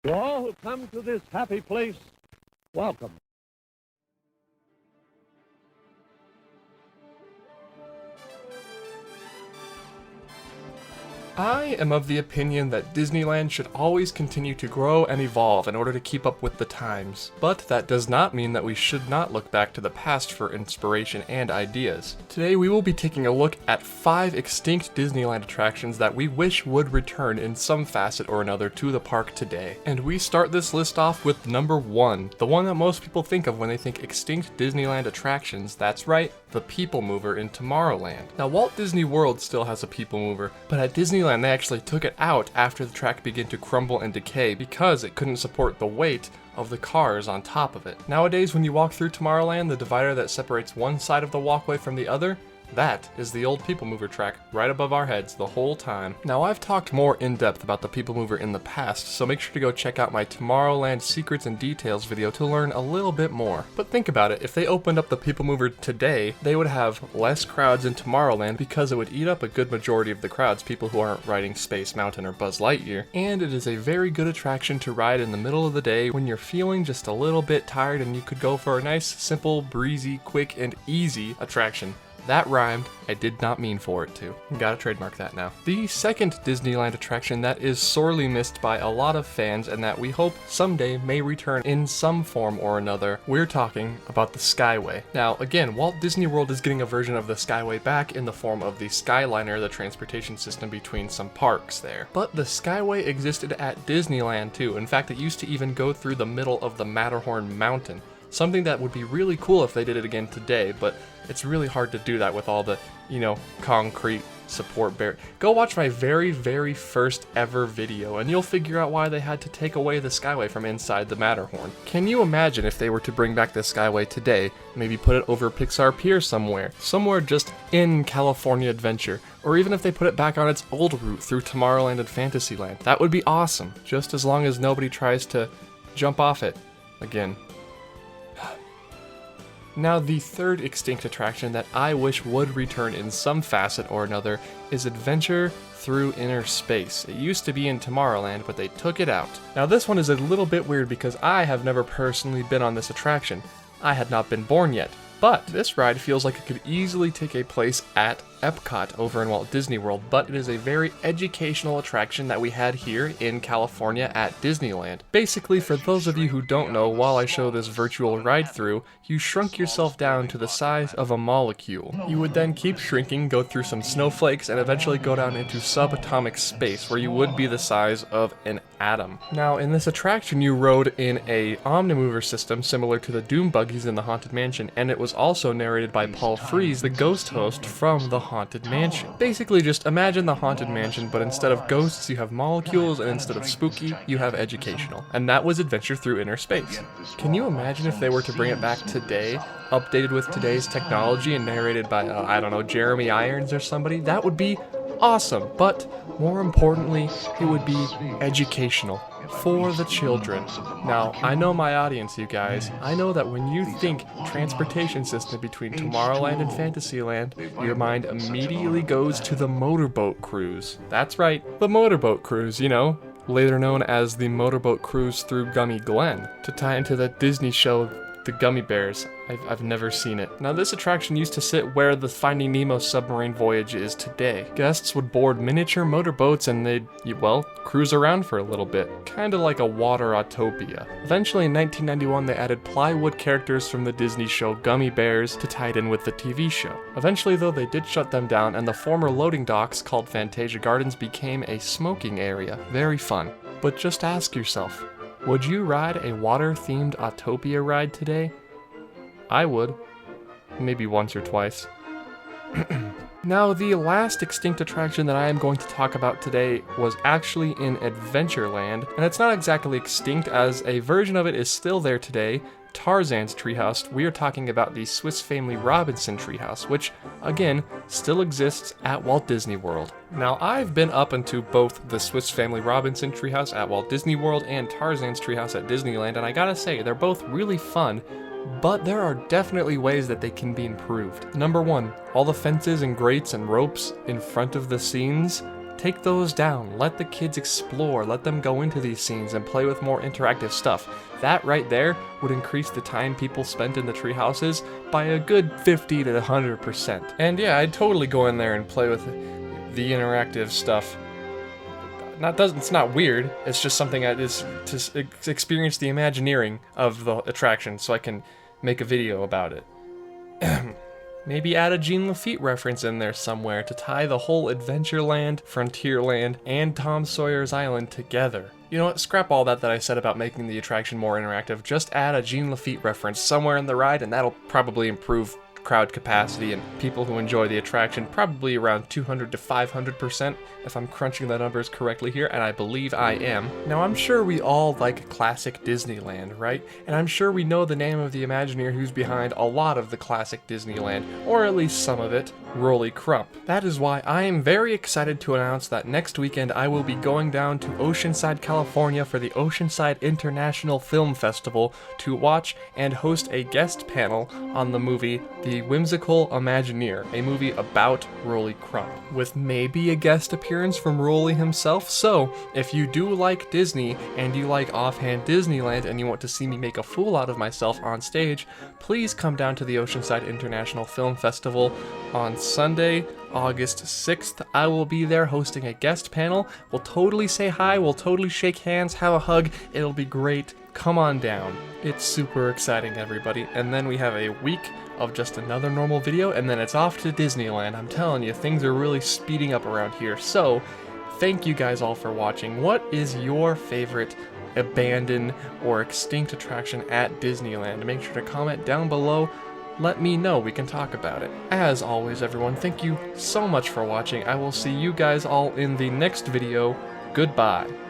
To all who come to this happy place, welcome. I am of the opinion that Disneyland should always continue to grow and evolve in order to keep up with the times. But that does not mean that we should not look back to the past for inspiration and ideas. Today we will be taking a look at 5 extinct Disneyland attractions that we wish would return in some facet or another to the park today. And we start this list off with number 1, the one that most people think of when they think extinct Disneyland attractions. That's right, the People Mover in Tomorrowland. Now Walt Disney World still has a People Mover, but at Disneyland they actually took it out after the track began to crumble and decay because it couldn't support the weight of the cars on top of it. Nowadays when you walk through Tomorrowland, the divider that separates one side of the walkway from the other, that is the old People Mover track right above our heads the whole time. Now I've talked more in depth about the People Mover in the past, so make sure to go check out my Tomorrowland Secrets and Details video to learn a little bit more. But think about it, if they opened up the People Mover today, they would have less crowds in Tomorrowland because it would eat up a good majority of the crowds, people who aren't riding Space Mountain or Buzz Lightyear. And it is a very good attraction to ride in the middle of the day when you're feeling just a little bit tired and you could go for a nice, simple, breezy, quick, and easy attraction. That rhymed, I did not mean for it to. Gotta trademark that now. The second Disneyland attraction that is sorely missed by a lot of fans and that we hope someday may return in some form or another, we're talking about the Skyway. Now again, Walt Disney World is getting a version of the Skyway back in the form of the Skyliner, the transportation system between some parks there. But the Skyway existed at Disneyland too. In fact, it used to even go through the middle of the Matterhorn mountain. Something that would be really cool if they did it again today, but it's really hard to do that with all the, concrete support barrier. Go watch my very first ever video and you'll figure out why they had to take away the Skyway from inside the Matterhorn. Can you imagine if they were to bring back the Skyway today, maybe put it over Pixar Pier somewhere just in California Adventure, or even if they put it back on its old route through Tomorrowland and Fantasyland? That would be awesome, just as long as nobody tries to jump off it again. Now, the third extinct attraction that I wish would return in some facet or another is Adventure Through Inner Space. It used to be in Tomorrowland, but they took it out. Now, this one is a little bit weird because I have never personally been on this attraction. I had not been born yet. But this ride feels like it could easily take a place at Epcot over in Walt Disney World, but it is a very educational attraction that we had here in California at Disneyland. Basically, for those of you who don't know, while I show this virtual ride through, you shrunk yourself down to the size of a molecule. You would then keep shrinking, go through some snowflakes, and eventually go down into subatomic space, where you would be the size of an atom. Now, in this attraction, you rode in a Omnimover system similar to the Doom Buggies in the Haunted Mansion, and it was also narrated by Paul Frees, the ghost host from the Haunted Mansion. Basically, just imagine the Haunted Mansion, but instead of ghosts, you have molecules, and instead of spooky, you have educational. And that was Adventure Through Inner Space. Can you imagine if they were to bring it back today, updated with today's technology and narrated by, Jeremy Irons or somebody? That would be awesome, but more importantly, it would be educational for the children. Now, I know my audience, you guys. I know that when you think transportation system between Tomorrowland and Fantasyland, your mind immediately goes to the motorboat cruise. That's right, the motorboat cruise, later known as the motorboat cruise through Gummy Glen, to tie into the Disney show The Gummy Bears. I've never seen it. Now, this attraction used to sit where the Finding Nemo submarine voyage is today. Guests would board miniature motorboats and they'd, cruise around for a little bit. Kinda like a water autopia. Eventually, in 1991, they added plywood characters from the Disney show Gummy Bears to tie it in with the TV show. Eventually, though, they did shut them down and the former loading docks, called Fantasia Gardens, became a smoking area. Very fun. But just ask yourself, would you ride a water-themed Autopia ride today? I would. Maybe once or twice. Now, the last extinct attraction that I am going to talk about today was actually in Adventureland, and it's not exactly extinct as a version of it is still there today. Tarzan's Treehouse. We are talking about the Swiss Family Robinson Treehouse, which, again, still exists at Walt Disney World. Now, I've been up into both the Swiss Family Robinson Treehouse at Walt Disney World and Tarzan's Treehouse at Disneyland, and I gotta say, they're both really fun, but there are definitely ways that they can be improved. Number one, all the fences and grates and ropes in front of the scenes, take those down, let the kids explore, let them go into these scenes and play with more interactive stuff. That right there would increase the time people spent in the tree houses by a good 50 to 100%. And yeah, I'd totally go in there and play with the interactive stuff. It's not weird, it's just something to experience the Imagineering of the attraction so I can make a video about it. Maybe add a Jean Lafitte reference in there somewhere to tie the whole Adventureland, Frontierland, and Tom Sawyer's Island together. You know what, scrap all that I said about making the attraction more interactive, just add a Jean Lafitte reference somewhere in the ride and that'll probably improve crowd capacity and people who enjoy the attraction probably around 200 to 500% if I'm crunching the numbers correctly here, and I believe I am. Now I'm sure we all like classic Disneyland, right? And I'm sure we know the name of the Imagineer who's behind a lot of the classic Disneyland, or at least some of it, Rolly Crump. That is why I am very excited to announce that next weekend I will be going down to Oceanside, California for the Oceanside International Film Festival to watch and host a guest panel on the movie The Whimsical Imagineer, a movie about Rolly Crump, with maybe a guest appearance from Rolly himself. So, if you do like Disney and you like Offhand Disneyland and you want to see me make a fool out of myself on stage, please come down to the Oceanside International Film Festival on Sunday, August 6th. I will be there hosting a guest panel. We'll totally say hi, we'll totally shake hands, have a hug, it'll be great. Come on down. It's super exciting, everybody. And then we have a week of just another normal video, and then it's off to Disneyland. I'm telling you, things are really speeding up around here. So, thank you guys all for watching. What is your favorite abandoned or extinct attraction at Disneyland? Make sure to comment down below. Let me know, we can talk about it. As always, everyone, thank you so much for watching. I will see you guys all in the next video. Goodbye.